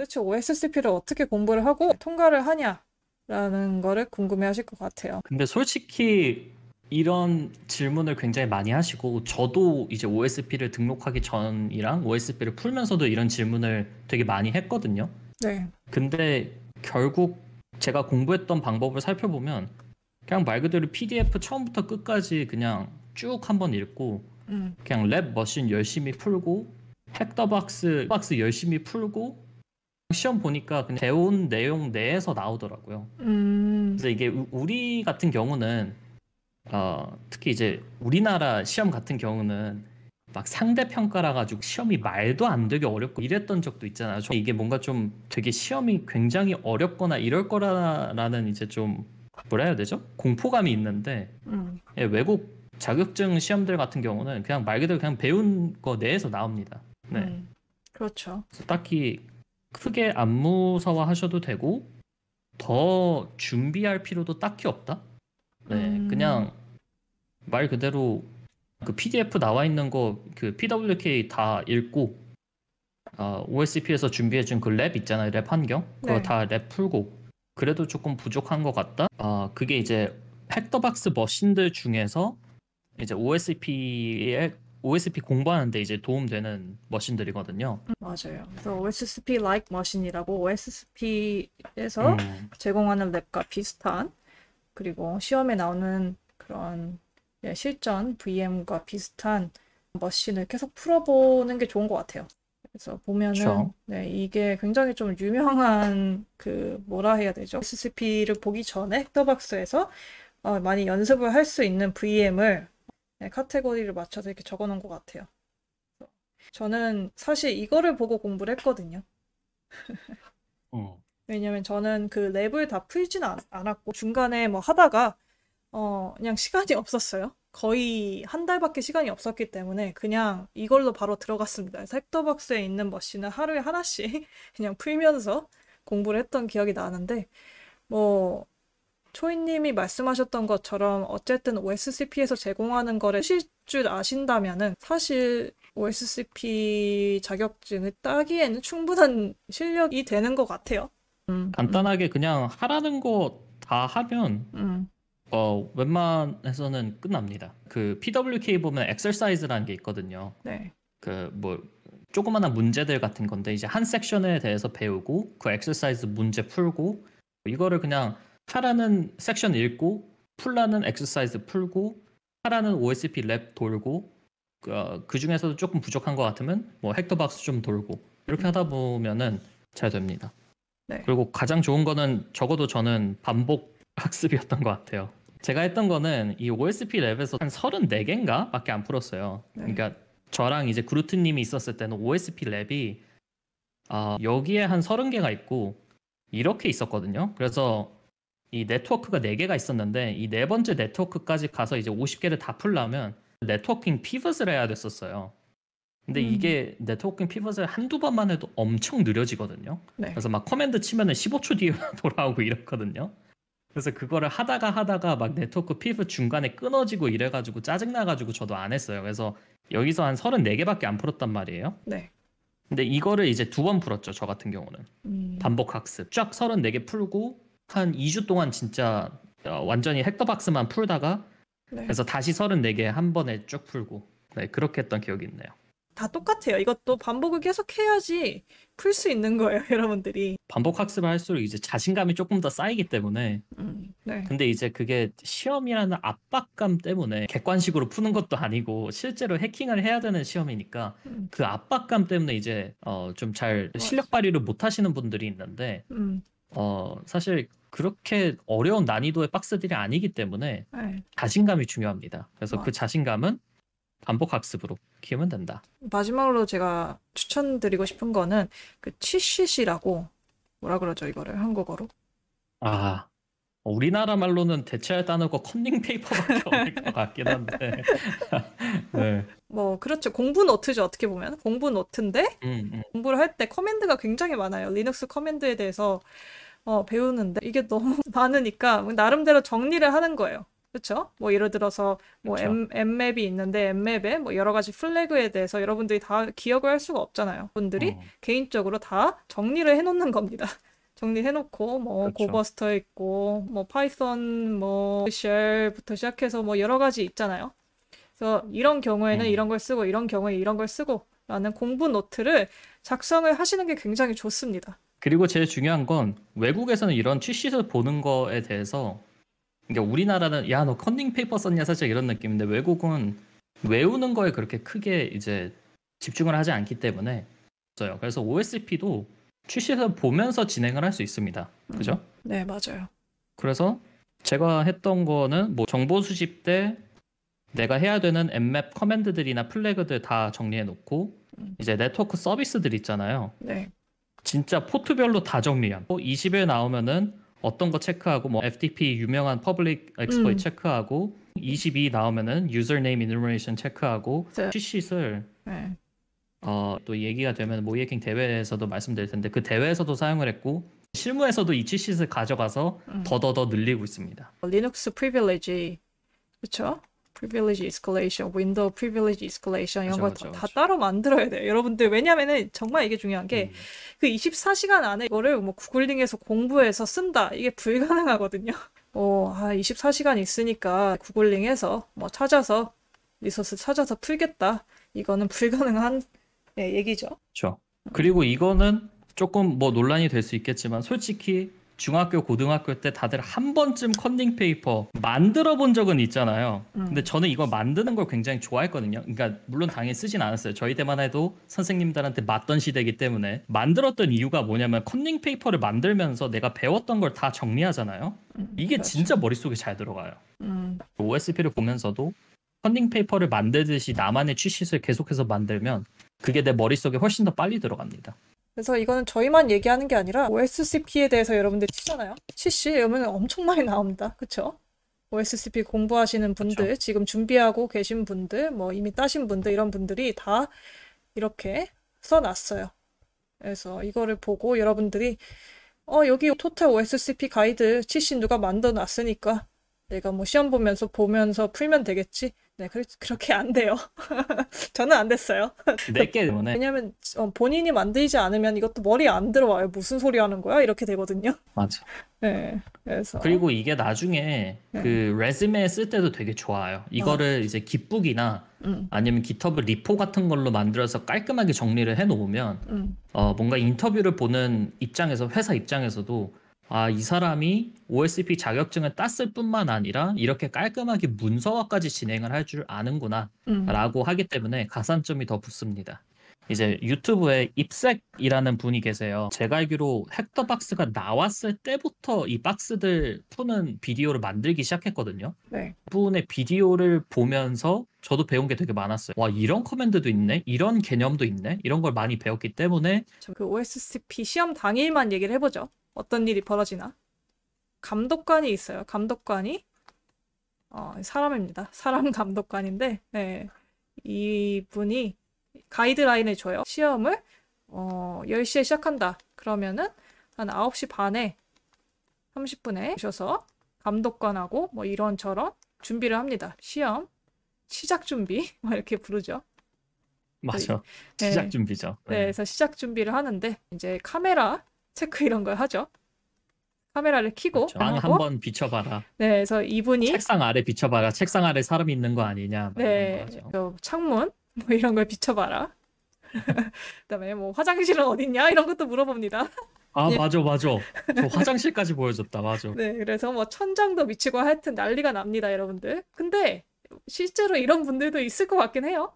도대체 OSCP를 어떻게 공부를 하고 통과를 하냐라는 거를 궁금해하실 것 같아요. 근데 솔직히 이런 질문을 굉장히 많이 하시고 저도 이제 OSP를 등록하기 전이랑 OSP를 풀면서도 이런 질문을 되게 많이 했거든요. 네. 근데 결국 제가 공부했던 방법을 살펴보면 그냥 말 그대로 PDF 처음부터 끝까지 그냥 쭉 한번 읽고 그냥 랩 머신 열심히 풀고 핵더박스 열심히 풀고 시험 보니까 그냥 배운 내용 내에서 나오더라고요. 그래서 이게 우리 같은 경우는 특히 이제 우리나라 시험 같은 경우는 막 상대 평가라 가지고 시험이 말도 안 되게 어렵고 이랬던 적도 있잖아요. 이게 뭔가 좀 되게 시험이 굉장히 어렵거나 이럴 거라는 이제 좀 뭐라 해야 되죠? 공포감이 있는데 예, 외국 자격증 시험들 같은 경우는 그냥 말 그대로 그냥 배운 거 내에서 나옵니다. 네. 그렇죠. 그래서 딱히 크게 안 무서워하셔도 되고 더 준비할 필요도 딱히 없다. 네, 그냥 말 그대로 그 PDF 나와 있는 거 그 PWK 다 읽고 OSP에서 준비해준 그 랩 있잖아요. 랩 환경 그거 네. 다 랩 풀고 그래도 조금 부족한 것 같다. 그게 이제 헥터박스 머신들 중에서 이제 OSP 공부하는데 이제 도움되는 머신들이거든요. 맞아요. 그래서 OSCP like 머신이라고 OSCP에서 제공하는 랩과 비슷한 그리고 시험에 나오는 그런 실전 VM과 비슷한 머신을 계속 풀어보는 게 좋은 것 같아요. 그래서 보면은 그렇죠. 네, 이게 굉장히 좀 유명한 그 뭐라 해야 되죠? SCP를 보기 전에 헥터박스에서 많이 연습을 할 수 있는 VM을 카테고리를 맞춰서 이렇게 적어 놓은 것 같아요. 저는 사실 이거를 보고 공부를 했거든요. 왜냐면 저는 그 랩을 다 풀진 않았고 중간에 뭐 하다가 그냥 시간이 없었어요. 거의 한 달밖에 시간이 없었기 때문에 그냥 이걸로 바로 들어갔습니다. 그래서 헥터박스에 있는 머신을 하루에 하나씩 그냥 풀면서 공부를 했던 기억이 나는데 뭐 초이님이 말씀하셨던 것처럼 어쨌든 OSCP에서 제공하는 거를 하실 줄 아신다면은 사실 OSCP 자격증을 따기에는 충분한 실력이 되는 것 같아요. 간단하게 그냥 하라는 거 다 하면 웬만해서는 끝납니다. 그 PWK 보면 엑서사이즈라는 게 있거든요. 네. 그 뭐 조그마한 문제들 같은 건데 이제 한 섹션에 대해서 배우고 그 엑서사이즈 문제 풀고 이거를 그냥 하라는 섹션 읽고 풀라는 엑서사이즈 풀고 하라는 OSP 랩 돌고 그 중에서도 조금 부족한 것 같으면 뭐 헥터박스 좀 돌고 이렇게 하다 보면은 잘 됩니다. 네. 그리고 가장 좋은 거는 적어도 저는 반복 학습이었던 것 같아요. 제가 했던 거는 이 OSP 랩에서 한 34개인가 밖에 안 풀었어요. 네. 그러니까 저랑 이제 그루트님이 있었을 때는 OSP 랩이 여기에 한 30개가 있고 이렇게 있었거든요. 그래서 이 네트워크가 4개가 있었는데 이 네 번째 네트워크까지 가서 이제 50개를 다 풀려면 네트워킹 피벗을 해야 됐었어요. 근데 이게 네트워킹 피벗을 한두 번만 해도 엄청 느려지거든요. 네. 그래서 막 커맨드 치면은 15초 뒤에 돌아오고 이렇거든요. 그래서 그거를 하다가 막 네트워크 피벗 중간에 끊어지고 이래가지고 짜증나가지고 저도 안 했어요. 그래서 여기서 한 34개밖에 안 풀었단 말이에요. 네. 근데 이거를 이제 2번 풀었죠. 저 같은 경우는. 반복 학습. 쫙 34개 풀고 한 2주 동안 진짜 완전히 헥터박스만 풀다가 네. 그래서 다시 34개 한 번에 쭉 풀고 네, 그렇게 했던 기억이 있네요. 다 똑같아요. 이것도 반복을 계속 해야지 풀 수 있는 거예요, 여러분들이. 반복 학습을 할수록 이제 자신감이 조금 더 쌓이기 때문에 네. 근데 이제 그게 시험이라는 압박감 때문에 객관식으로 푸는 것도 아니고 실제로 해킹을 해야 되는 시험이니까 그 압박감 때문에 이제 좀 잘 실력 발휘를 못 하시는 분들이 있는데 사실 그렇게 어려운 난이도의 박스들이 아니기 때문에 네. 자신감이 중요합니다. 그래서 그 자신감은 반복 학습으로 키우면 된다. 마지막으로 제가 추천드리고 싶은 거는 그 치쉿이라고 뭐라 그러죠, 이거를 한국어로? 우리나라 말로는 대체할 단어가 컨닝 페이퍼밖에 없을 것 같긴 한데. 네. 뭐 그렇죠. 공부 노트죠. 어떻게 보면 공부 노트인데 공부를 할 때 커맨드가 굉장히 많아요. 리눅스 커맨드에 대해서 배우는데 이게 너무 많으니까 나름대로 정리를 하는 거예요. 그렇죠? 뭐 예를 들어서 뭐 그쵸. M맵이 있는데 M맵에 뭐 여러 가지 플래그에 대해서 여러분들이 다 기억을 할 수가 없잖아요. 분들이 어, 개인적으로 다 정리를 해놓는 겁니다. 정리해놓고 뭐 그렇죠. 고버스터 있고 뭐 파이썬 뭐 쉘부터 시작해서 뭐 여러 가지 있잖아요. 그래서 이런 경우에는 이런 음. 걸 쓰고 이런 경우에 이런 걸 쓰고 라는 공부 노트를 작성을 하시는 게 굉장히 좋습니다. 그리고 제일 중요한 건 외국에서는 이런 취시를 보는 거에 대해서 그러니까 우리나라는 야, 너 컨닝 페이퍼 썼냐 살짝 이런 느낌인데 외국은 외우는 거에 그렇게 크게 이제 집중을 하지 않기 때문에 없어요. 그래서 OSP도 취시를 보면서 진행을 할 수 있습니다. 그죠? 네, 맞아요. 그래서 제가 했던 거는 뭐 정보 수집 때 내가 해야 되는 엠맵 커맨드들이나 플래그들 다 정리해 놓고 음, 이제 네트워크 서비스들 있잖아요. 네. 진짜 포트별로 다 정리함. 20에 나오면은 어떤 거 체크하고 뭐 FTP 유명한 퍼블릭 exploit 음, 체크하고 22 나오면은 username enumeration 체크하고 네. cheat을 네. 또 얘기가 되면 모이에킹 대회에서도 말씀드릴 텐데 그 대회에서도 사용을 했고 실무에서도 이 cheat을 가져가서 음. 더더더 늘리고 있습니다. 리눅스 프리빌리지, 그쵸? 프리빌리지 이스컬레이션, 윈도우 프리빌리지 이스컬레이션 이런 그죠, 걸 그죠, 다 그죠. 따로 만들어야 돼요. 여러분들 왜냐면은 정말 이게 중요한 게 음, 그 24시간 안에 이거를 뭐 구글링해서 공부해서 쓴다 이게 불가능하거든요. 24시간 있으니까 구글링해서 뭐 찾아서 리소스 찾아서 풀겠다. 이거는 불가능한 얘기죠. 그렇죠. 그리고 이거는 조금 뭐 논란이 될 수 있겠지만 솔직히 중학교, 고등학교 때 다들 한 번쯤 컨닝 페이퍼 만들어 본 적은 있잖아요. 근데 음, 저는 이거 만드는 걸 굉장히 좋아했거든요. 그러니까 물론 당연히 쓰진 않았어요. 저희 때만 해도 선생님들한테 맞던 시대이기 때문에 만들었던 이유가 뭐냐면 컨닝 페이퍼를 만들면서 내가 배웠던 걸 다 정리하잖아요. 이게 그렇죠. 진짜 머릿속에 잘 들어가요. 음. OSP를 보면서도 컨닝 페이퍼를 만들듯이 나만의 취짓을 계속해서 만들면 그게 내 머릿속에 훨씬 더 빨리 들어갑니다. 그래서 이거는 저희만 얘기하는 게 아니라 OSCP에 대해서 여러분들 치잖아요. CC 이러면 엄청 많이 나옵니다. 그쵸? OSCP 공부하시는 그렇죠. 분들, 지금 준비하고 계신 분들, 뭐 이미 따신 분들 이런 분들이 다 이렇게 써놨어요. 그래서 이거를 보고 여러분들이 여기 토탈 OSCP 가이드 CC 누가 만들어 놨으니까 내가 뭐 시험 보면서 풀면 되겠지. 네, 그렇게 안 돼요. 저는 안 됐어요. 내게 때문에 왜냐면 본인이 만들지 않으면 이것도 머리에 안 들어와요. 무슨 소리 하는 거야? 이렇게 되거든요. 맞아. 네, 그래서 그리고 이게 나중에 네. 그 레즈메 쓸 때도 되게 좋아요. 아, 이거를 이제 깃북이나 음, 아니면 깃허브 리포 같은 걸로 만들어서 깔끔하게 정리를 해 놓으면 음, 뭔가 인터뷰를 보는 입장에서 회사 입장에서도 아, 이 사람이 OSP 자격증을 땄을 뿐만 아니라 이렇게 깔끔하게 문서화까지 진행을 할 줄 아는구나 음. 라고 하기 때문에 가산점이 더 붙습니다. 이제 유튜브에 입색이라는 분이 계세요. 제가 알기로 헥터박스가 나왔을 때부터 이 박스들 푸는 비디오를 만들기 시작했거든요. 네. 분의 비디오를 보면서 저도 배운 게 되게 많았어요. 와, 이런 커맨드도 있네? 이런 개념도 있네? 이런 걸 많이 배웠기 때문에 그 OSCP 시험 당일만 얘기를 해보죠. 어떤 일이 벌어지나. 감독관이 있어요. 감독관이 사람입니다. 사람 감독관인데 네. 이분이 가이드라인을 줘요. 시험을 10시에 시작한다. 그러면은 한 9시 반에 30분에 오셔서 감독관하고 뭐 이런저런 준비를 합니다. 시험 시작 준비 뭐 이렇게 부르죠. 맞아. 시작 네, 준비죠. 네, 네. 그래서 시작 준비를 하는데 이제 카메라 체크 이런 걸 하죠. 카메라를 켜고 그렇죠. 방 하고 한번 비춰봐라. 네, 그래서 이분이 책상 아래 비춰봐라. 책상 아래 사람이 있는 거 아니냐. 막 이런 거 네, 하죠. 창문 뭐 이런 걸 비춰봐라. 그다음에 뭐 화장실은 어딨냐 이런 것도 물어봅니다. 아, 예. 맞아, 맞아. 저 화장실까지 보여줬다. 맞아. 네, 그래서 뭐 천장도 미치고 하여튼 난리가 납니다, 여러분들. 근데 실제로 이런 분들도 있을 것 같긴 해요.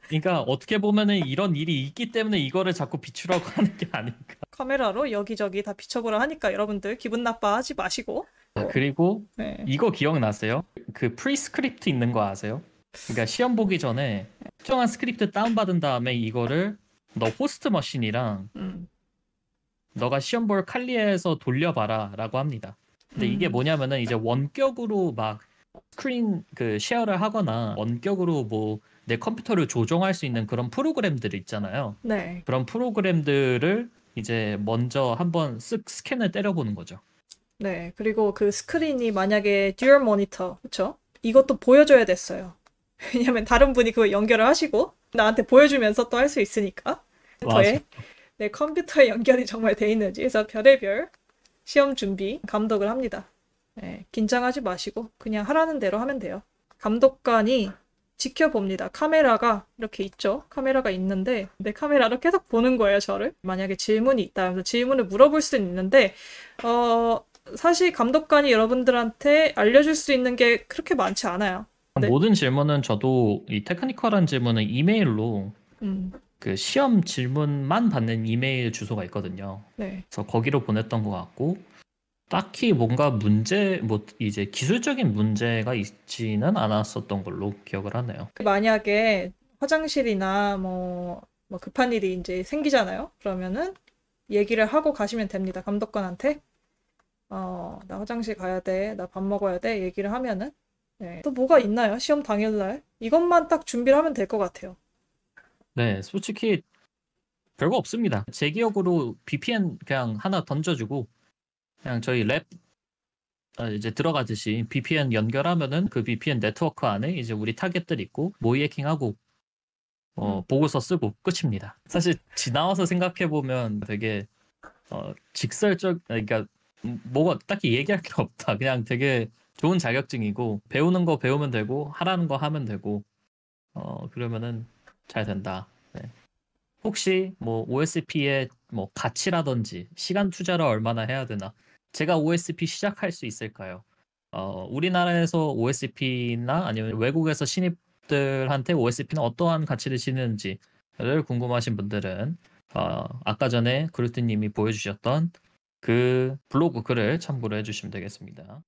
그러니까 어떻게 보면은 이런 일이 있기 때문에 이거를 자꾸 비추라고 하는 게 아닐까. 카메라로 여기저기 다 비춰보라 하니까 여러분들 기분 나빠하지 마시고. 그리고 네. 이거 기억나세요? 그 프리스크립트 있는 거 아세요? 그러니까 시험 보기 전에 특정한 스크립트 다운받은 다음에 이거를 너 호스트 머신이랑 음, 너가 시험 볼 칼리에서 돌려봐라 라고 합니다. 근데 이게 음, 뭐냐면은 이제 원격으로 막 스크린 그 쉐어를 하거나 원격으로 뭐 내 컴퓨터를 조종할 수 있는 그런 프로그램들 있잖아요. 네. 그런 프로그램들을 이제 먼저 한번 쓱 스캔을 때려보는 거죠. 네, 그리고 그 스크린이 만약에 듀얼 모니터, 그쵸? 이것도 보여줘야 됐어요. 왜냐면 다른 분이 그거 연결을 하시고 나한테 보여주면서 또 할 수 있으니까. 맞아. 컴퓨터에 내 컴퓨터에 연결이 정말 돼 있는지. 그래서 별의별 시험 준비 감독을 합니다. 네, 긴장하지 마시고 그냥 하라는 대로 하면 돼요. 감독관이 지켜봅니다. 카메라가 이렇게 있죠. 카메라가 있는데 내 카메라로 계속 보는 거예요, 저를. 만약에 질문이 있다. 그래서 질문을 물어볼 수는 있는데 사실 감독관이 여러분들한테 알려줄 수 있는 게 그렇게 많지 않아요. 네. 모든 질문은 저도 이 테크니컬한 질문은 이메일로 그 시험 질문만 받는 이메일 주소가 있거든요. 네. 그래서 거기로 보냈던 것 같고 딱히 뭔가 문제 뭐 이제 기술적인 문제가 있지는 않았었던 걸로 기억을 하네요. 만약에 화장실이나 뭐 급한 일이 이제 생기잖아요. 그러면은 얘기를 하고 가시면 됩니다. 감독관한테. 나 화장실 가야 돼. 나 밥 먹어야 돼. 얘기를 하면은. 네. 또 뭐가 있나요? 시험 당일날. 이것만 딱 준비를 하면 될 것 같아요. 네, 솔직히 별거 없습니다. 제 기억으로 VPN 그냥 하나 던져주고 그냥 저희 랩 이제 들어가듯이 VPN 연결하면은 그 VPN 네트워크 안에 이제 우리 타겟들 있고 모의 해킹하고 보고서 쓰고 끝입니다. 사실 지나와서 생각해 보면 되게 직설적 그러니까 뭐가 딱히 얘기할 게 없다. 그냥 되게 좋은 자격증이고 배우는 거 배우면 되고 하라는 거 하면 되고 그러면은 잘 된다. 네. 혹시 뭐 OSP의 뭐 가치라든지 시간 투자를 얼마나 해야 되나? 제가 OSP 시작할 수 있을까요? 우리나라에서 OSP나 아니면 외국에서 신입들한테 OSP는 어떠한 가치를 지니는지를 궁금하신 분들은 아까 전에 그루트님이 보여주셨던 그 블로그 글을 참고를 해주시면 되겠습니다.